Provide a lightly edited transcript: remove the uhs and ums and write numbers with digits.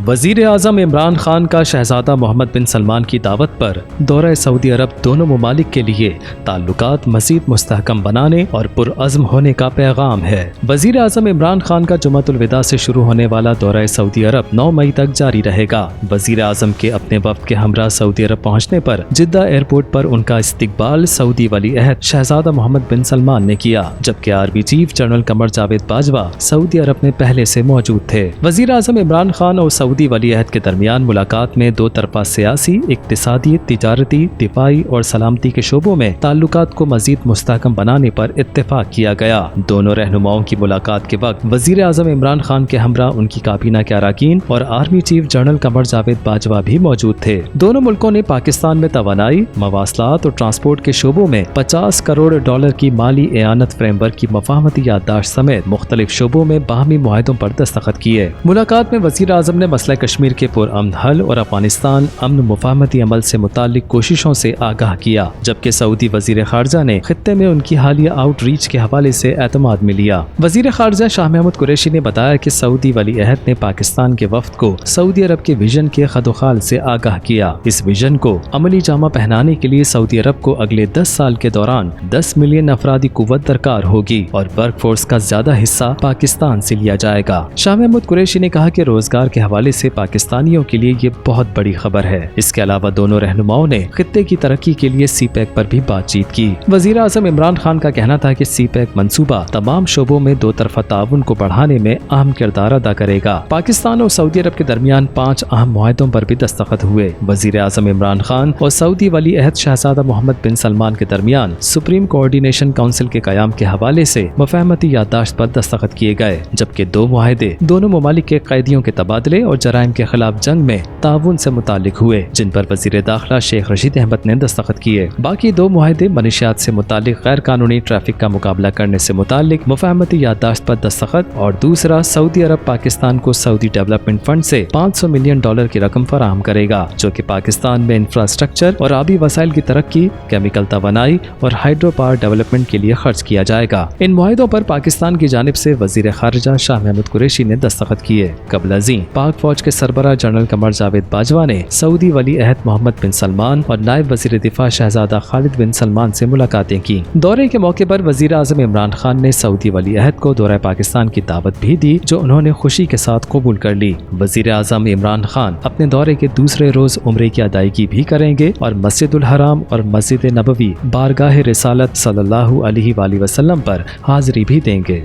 وزیر اعظم عمران خان کا شہزادہ محمد بن سلمان کی دعوت پر دورہ سعودی عرب دونوں ممالک کے لیے تعلقات مزید مستحکم بنانے اور پرعزم ہونے کا پیغام ہے۔ وزیر اعظم عمران خان کا جمعۃ الوداع سے شروع ہونے والا دورہ سعودی عرب 9 مئی تک جاری رہے گا۔ وزیر اعظم کے اپنے وفد کے ہمراہ سعودی عرب پہنچنے پر جدہ ایئرپورٹ پر ان کا استقبال سعودی ولی عہد شہزادہ محمد بن سلمان نے کیا، جبکہ army chief general Qamar Javed Bajwa سعودی عرب میں پہلے سے موجود تھے۔ وزیر اعظم عمران خان اور سعودی ولی عہد کے درمیان ملاقات میں دو طرفہ سیاسی، اقتصادی، تجارتی، دفاعی اور سلامتی کے شعبوں میں تعلقات کو مزید مستحکم بنانے پر اتفاق کیا گیا۔ دونوں رہنماؤں کی ملاقات کے وقت وزیر اعظم عمران خان کے ہمراہ ان کی کابینہ کے اراکین اور army chief general Qamar Javed Bajwa بھی موجود تھے۔ دونوں ملکوں نے پاکستان میں توانائی، مواصلات اور ٹرانسپورٹ کے شعبوں میں 50 کروڑ ڈالر کی مالی اعانت فریم ورک کی مفاہمتی یادداشت سمیت مختلف شعبوں میں باہمی معاہدوں پر دستخط کیے۔ ملاقات میں وزیر اعظم نے مسئلہ کشمیر کے پرامن حل اور افغانستان امن مفاہمتی عمل سے متعلق کوششوں سے آگاہ کیا، جبکہ سعودی وزیر خارجہ نے خطے میں ان کی حالیہ آؤٹ ریچ کے حوالے سے اعتماد میں لیا۔ وزیر خارجہ شاہ محمود قریشی نے بتایا کہ سعودی ولی عہد نے پاکستان کے وفد کو سعودی عرب کے ویژن کے خد و خال سے آگاہ کیا۔ اس ویژن کو عملی جامہ پہنانے کے لیے سعودی عرب کو اگلے 10 سال کے دوران 10 ملین افرادی قوت درکار ہوگی اور ورک فورس کا زیادہ حصہ پاکستان سے لیا جائے گا۔ شاہ محمود قریشی نے کہا کہ روزگار کے حوالے سے پاکستانیوں کے لیے یہ بہت بڑی خبر ہے۔ اس کے علاوہ دونوں رہنماؤں نے خطے کی ترقی کے لیے سی پیک پر بھی بات چیت کی۔ وزیر اعظم عمران خان کا کہنا تھا کہ سی پیک منصوبہ تمام شعبوں میں دو طرفہ تعاون کو بڑھانے میں اہم کردار ادا کرے گا۔ پاکستان اور سعودی عرب کے درمیان 5 اہم معاہدوں پر بھی دستخط ہوئے۔ وزیر اعظم عمران خان اور سعودی ولی عہد شہزادہ محمد بن سلمان کے درمیان سپریم کوآرڈینیشن کونسل کے قیام کے حوالے سے مفاہمتی یادداشت پر دستخط کیے گئے، جبکہ 2 معاہدے دونوں ممالک کے قیدیوں کے تبادلے اور جرائم کے خلاف جنگ میں تعاون سے متعلق ہوئے، جن پر وزیر داخلہ شیخ رشید احمد نے دستخط کیے۔ باقی 2 معاہدے منشیات سے متعلق غیر قانونی ٹریفک کا مقابلہ کرنے سے متعلق مفاہمتی یادداشت پر دستخط اور دوسرا سعودی عرب پاکستان کو سعودی ڈیولپمنٹ فنڈ سے $500 ملین کی رقم فراہم کرے گا، جو کہ پاکستان میں انفراسٹرکچر اور آبی وسائل کی ترقی، کیمیکل توانائی اور ہائیڈرو پاور ڈیولپمنٹ کے لیے خرچ کیا جائے گا۔ ان معاہدوں پر پاکستان کی جانب سے وزیر خارجہ شاہ محمود قریشی نے دستخط کیے۔ قبل ازیں پاک فوج کے سربراہ جنرل قمر جاوید باجوہ نے سعودی ولی عہد محمد بن سلمان اور نائب وزیر دفاع شہزادہ خالد بن سلمان سے ملاقاتیں کی۔ دورے کے موقع پر وزیر اعظم عمران خان نے سعودی ولی عہد کو دورہ پاکستان کی دعوت بھی دی، جو انہوں نے خوشی کے ساتھ قبول کر لی۔ وزیر اعظم عمران خان اپنے دورے کے دوسرے روز عمرے کی ادائیگی بھی کریں گے اور مسجد الحرام اور مسجد نبوی بارگاہ رسالت صلی اللہ علیہ وآلہ وسلم پر حاضری بھی دیں گے۔